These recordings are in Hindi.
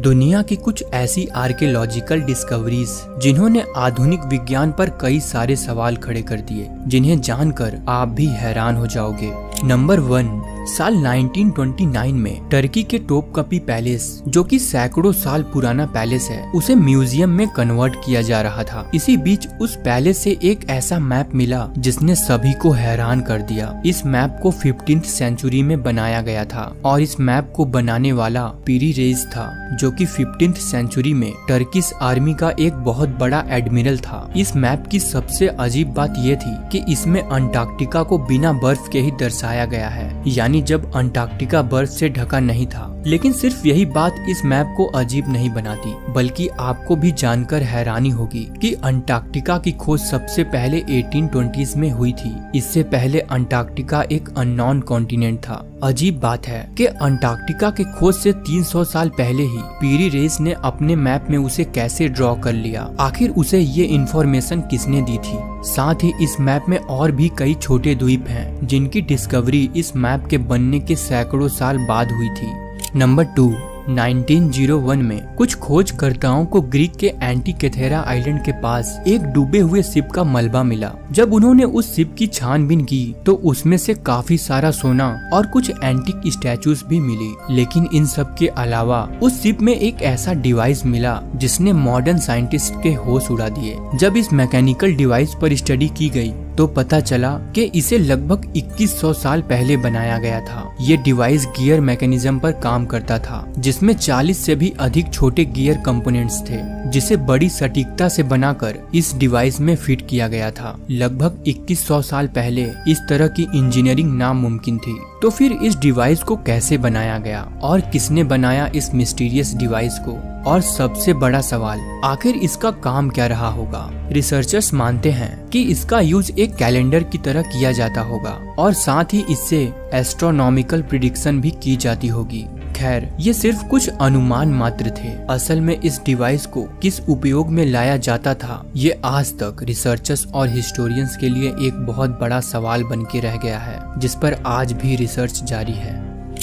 दुनिया की कुछ ऐसी आर्कियोलॉजिकल डिस्कवरीज जिन्होंने आधुनिक विज्ञान पर कई सारे सवाल खड़े कर दिए, जिन्हें जानकर आप भी हैरान हो जाओगे। नंबर 1, साल 1929 में टर्की के टोपकपी पैलेस, जो कि सैकड़ों साल पुराना पैलेस है, उसे म्यूजियम में कन्वर्ट किया जा रहा था। इसी बीच उस पैलेस से एक ऐसा मैप मिला जिसने सभी को हैरान कर दिया। इस मैप को 15th सेंचुरी में बनाया गया था और इस मैप को बनाने वाला पीरी रेस था, जो कि 15th सेंचुरी में टर्किश आर्मी का एक बहुत बड़ा एडमिरल था। इस मैप की सबसे अजीब बात यह थी कि इसमें अंटार्कटिका को बिना बर्फ के ही दर्शाया गया है, यानी जब अंटार्कटिका बर्फ से ढका नहीं था। लेकिन सिर्फ यही बात इस मैप को अजीब नहीं बनाती, बल्कि आपको भी जानकर हैरानी होगी कि अंटार्कटिका की खोज सबसे पहले 1820s में हुई थी। इससे पहले अंटार्कटिका एक अननोन कॉन्टिनेंट था। अजीब बात है कि अंटार्कटिका के खोज से 300 साल पहले ही पीरी रेस ने अपने मैप में उसे कैसे ड्रॉ कर लिया। आखिर उसे ये इन्फॉर्मेशन किसने दी थी? साथ ही इस मैप में और भी कई छोटे द्वीप हैं जिनकी डिस्कवरी इस मैप के बनने के सैकड़ों साल बाद हुई थी। नंबर 2, 1901 में कुछ खोजकर्ताओं को ग्रीक के एंटीकेथेरा आइलैंड के पास एक डूबे हुए शिप का मलबा मिला। जब उन्होंने उस शिप की छानबीन की तो उसमें से काफी सारा सोना और कुछ एंटीक स्टैचूज भी मिली। लेकिन इन सब के अलावा उस शिप में एक ऐसा डिवाइस मिला जिसने मॉडर्न साइंटिस्ट के होश उड़ा दिए। जब इस मैकेनिकल डिवाइस पर स्टडी की गई तो पता चला कि इसे लगभग 2100 साल पहले बनाया गया था। ये डिवाइस गियर मैकेनिज्म पर काम करता था, जिसमें 40 से भी अधिक छोटे गियर कंपोनेंट्स थे, जिसे बड़ी सटीकता से बनाकर इस डिवाइस में फिट किया गया था। लगभग 2100 साल पहले इस तरह की इंजीनियरिंग नामुमकिन थी। तो फिर इस डिवाइस को कैसे बनाया गया और किसने बनाया इस मिस्टीरियस डिवाइस को? और सबसे बड़ा सवाल, आखिर इसका काम क्या रहा होगा? रिसर्चर्स मानते हैं कि इसका यूज एक कैलेंडर की तरह किया जाता होगा और साथ ही इससे एस्ट्रोनॉमिकल प्रिडिक्शन भी की जाती होगी। खैर, ये सिर्फ कुछ अनुमान मात्र थे। असल में इस डिवाइस को किस उपयोग में लाया जाता था, ये आज तक रिसर्चर्स और हिस्टोरियंस के लिए एक बहुत बड़ा सवाल बन के रह गया है, जिस पर आज भी रिसर्च जारी है।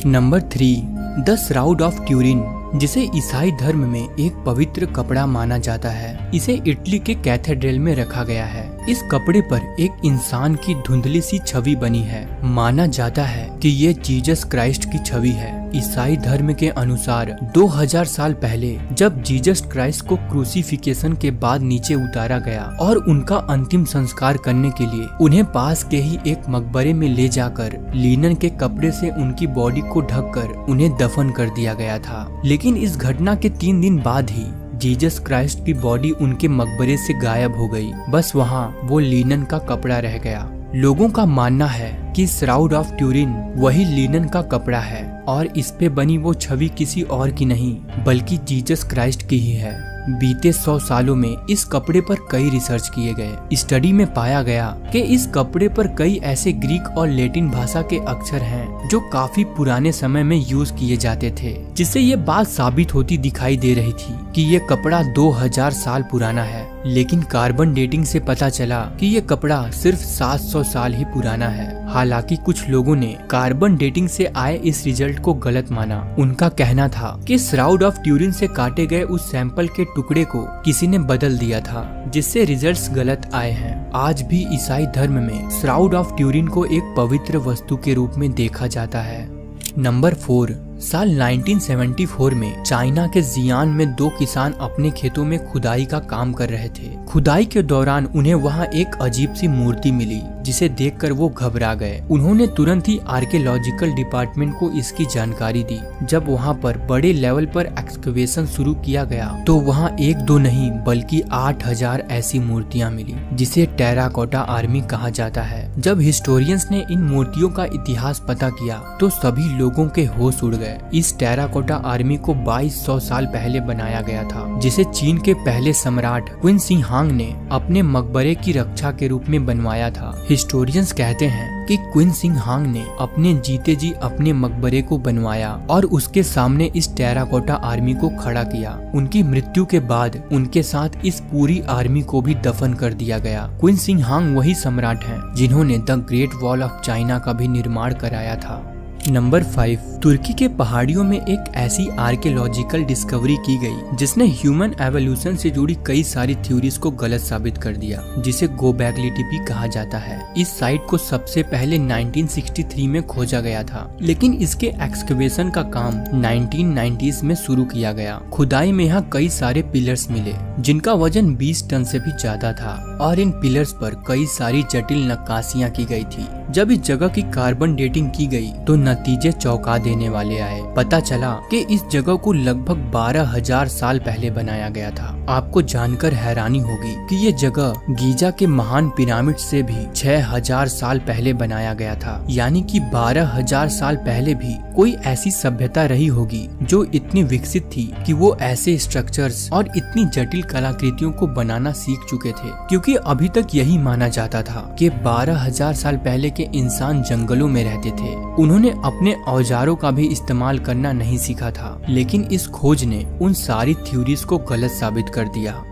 Number 3, the shroud of Turin, जिसे ईसाई धर्म में एक पवित्र कपड़ा माना जाता है। इसे इटली के कैथेड्रल में रखा गया है। इस कपड़े पर एक इंसान की धुंधली सी छवि बनी है। माना जाता है कि ये जीसस क्राइस्ट की छवि है। ईसाई धर्म के अनुसार 2000 साल पहले जब जीसस क्राइस्ट को क्रूसिफिकेशन के बाद नीचे उतारा गया और उनका अंतिम संस्कार करने के लिए उन्हें पास के ही एक मकबरे में ले जाकर लिनन के कपड़े से उनकी बॉडी को ढककर उन्हें दफन कर दिया गया था। लेकिन इस घटना के 3 दिन बाद ही जीसस क्राइस्ट की बॉडी उनके मकबरे से गायब हो गई। बस वहाँ वो लिनन का कपड़ा रह गया। लोगों का मानना है कि श्राउड ऑफ ट्यूरिन वही लिनन का कपड़ा है और इस पे बनी वो छवि किसी और की नहीं बल्कि जीसस क्राइस्ट की ही है। बीते 100 सालों में इस कपड़े पर कई रिसर्च किए गए। स्टडी में पाया गया कि इस कपड़े पर कई ऐसे ग्रीक और लैटिन भाषा के अक्षर हैं जो काफी पुराने समय में यूज किए जाते थे, जिससे ये बात साबित होती दिखाई दे रही थी कि ये कपड़ा 2000 साल पुराना है। लेकिन कार्बन डेटिंग से पता चला कि ये कपड़ा सिर्फ 700 साल ही पुराना है। हालांकि कुछ लोगों ने कार्बन डेटिंग से आए इस रिजल्ट को गलत माना। उनका कहना था कि श्राउड ऑफ ट्यूरिन से काटे गए उस सैंपल के टुकड़े को किसी ने बदल दिया था, जिससे रिजल्ट्स गलत आए हैं। आज भी ईसाई धर्म में श्राउड ऑफ ट्यूरिन को एक पवित्र वस्तु के रूप में देखा जाता है। नंबर 4, साल 1974 में चाइना के जियान में 2 किसान अपने खेतों में खुदाई का काम कर रहे थे। खुदाई के दौरान उन्हें वहां एक अजीब सी मूर्ति मिली, जिसे देखकर वो घबरा गए। उन्होंने तुरंत ही आर्कियोलॉजिकल डिपार्टमेंट को इसकी जानकारी दी। जब वहां पर बड़े लेवल पर एक्सकवेशन शुरू किया गया तो वहां 1-2 नहीं बल्कि 8000 ऐसी मूर्तियां मिली, जिसे टेराकोटा आर्मी कहा जाता है। जब हिस्टोरियंस ने इन मूर्तियों का इतिहास पता किया तो सभी लोगों के होश उड़ गए। इस टेराकोटा आर्मी को 2200 साल पहले बनाया गया था, जिसे चीन के पहले सम्राट क्विन शी हांग ने अपने मकबरे की रक्षा के रूप में बनवाया था। हिस्टोरियंस कहते हैं कि क्विन शी हांग ने अपने जीते जी अपने मकबरे को बनवाया और उसके सामने इस टेराकोटा आर्मी को खड़ा किया। उनकी मृत्यु के बाद उनके साथ इस पूरी आर्मी को भी दफन कर दिया गया। क्विन शी हांग वही सम्राट हैं जिन्होंने the great wall of China का भी निर्माण कराया था। नंबर 5, तुर्की के पहाड़ियों में एक ऐसी आर्कियोलॉजिकल डिस्कवरी की गई जिसने ह्यूमन एवोल्यूशन से जुड़ी कई सारी थ्योरीज को गलत साबित कर दिया, जिसे गोबैग्लिटी भी कहा जाता है। इस साइट को सबसे पहले 1963 में खोजा गया था, लेकिन इसके एक्सकवेशन का काम 1990s में शुरू किया गया। खुदाई में यहाँ कई सारे पिलर्स मिले जिनका वजन 20 टन से भी ज्यादा था और इन पिलर्स पर कई सारी जटिल नक्काशियां की गई थी। जब इस जगह की कार्बन डेटिंग की गई तो नतीजे चौंका देने वाले आए। पता चला कि इस जगह को लगभग 12,000 साल पहले बनाया गया था। आपको जानकर हैरानी होगी कि ये जगह गीजा के महान पिरामिड से भी 6,000 साल पहले बनाया गया था, यानी कि 12,000 साल पहले भी कोई ऐसी सभ्यता रही होगी जो इतनी विकसित थी कि वो ऐसे स्ट्रक्चर्स और इतनी जटिल कलाकृतियों को बनाना सीख चुके थे। क्योंकि अभी तक यही माना जाता था कि 12,000 साल पहले के इंसान जंगलों में रहते थे। उन्होंने अपने औजारों का भी इस्तेमाल करना नहीं सीखा था, लेकिन इस खोज ने उन सारी थ्योरीज को गलत साबित कर दिया।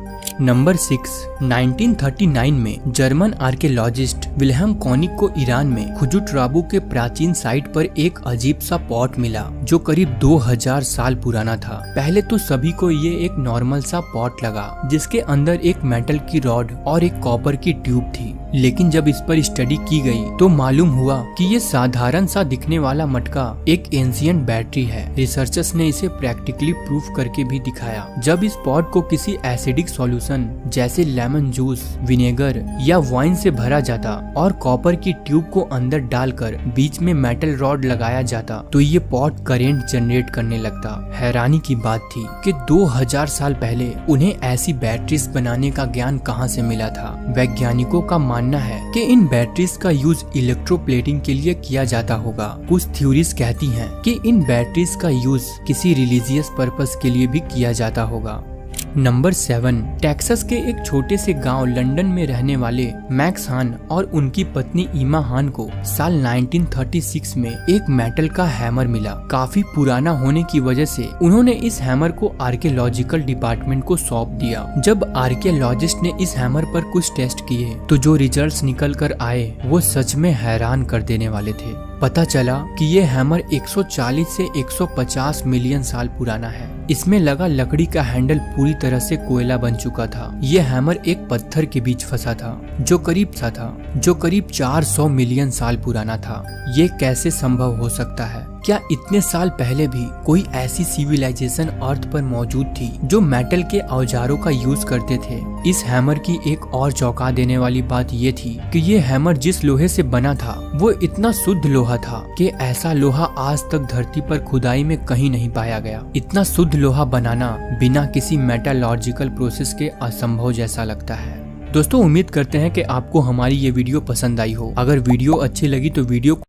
नंबर 6, 1939 में जर्मन आर्कियोलॉजिस्ट विल्हेम कोनिग को ईरान में खुजुटराबू के प्राचीन साइट पर एक अजीब सा पॉट मिला जो करीब 2000 साल पुराना था। पहले तो सभी को ये एक नॉर्मल सा पॉट लगा जिसके अंदर एक मेटल की रॉड और एक कॉपर की ट्यूब थी, लेकिन जब इस पर स्टडी की गई तो मालूम हुआ कि ये साधारण सा दिखने वाला मटका एक एंशिएंट बैटरी है। रिसर्चर्स ने इसे प्रैक्टिकली प्रूफ करके भी दिखाया। जब इस पॉट को किसी एसिडिक सॉल्यूशन जैसे लेमन जूस, विनेगर या वाइन से भरा जाता और कॉपर की ट्यूब को अंदर डालकर बीच में मेटल रॉड लगाया जाता तो ये पॉट करंट जनरेट करने लगता। हैरानी की बात थी कि 2000 साल पहले उन्हें ऐसी बैटरीज बनाने का ज्ञान कहां से मिला था। वैज्ञानिकों का मानना है कि इन बैटरीज का यूज इलेक्ट्रोप्लेटिंग के लिए किया जाता होगा। कुछ थ्योरीज कहती हैं कि इन बैटरीज का यूज किसी रिलीजियस पर्पस के लिए भी किया जाता होगा। नंबर 7, टेक्सास के एक छोटे से गांव लंदन में रहने वाले मैक्स हान और उनकी पत्नी ईमा हान को साल 1936 में एक मेटल का हैमर मिला। काफी पुराना होने की वजह से उन्होंने इस हैमर को आर्कियोलॉजिकल डिपार्टमेंट को सौंप दिया। जब आर्कियोलॉजिस्ट ने इस हैमर पर कुछ टेस्ट किए तो जो रिजल्ट्स निकल कर आए वो सच में हैरान कर देने वाले थे। पता चला कि ये हैमर 140 से 150 मिलियन साल पुराना है। इसमें लगा लकड़ी का हैंडल पूरी तरह से कोयला बन चुका था। ये हैमर एक पत्थर के बीच फंसा था जो करीब 400 मिलियन साल पुराना था। ये कैसे संभव हो सकता है? क्या इतने साल पहले भी कोई ऐसी सिविलाइजेशन अर्थ पर मौजूद थी जो मेटल के औजारों का यूज करते थे? इस हैमर की एक और चौंका देने वाली बात ये थी कि ये हैमर जिस लोहे से बना था वो इतना शुद्ध लोहा था कि ऐसा लोहा आज तक धरती पर खुदाई में कहीं नहीं पाया गया। इतना शुद्ध लोहा बनाना बिना किसी मेटालॉजिकल प्रोसेस के असंभव जैसा लगता है। दोस्तों, उम्मीद करते हैं कि आपको हमारी ये वीडियो पसंद आई हो। अगर वीडियो अच्छी लगी तो वीडियो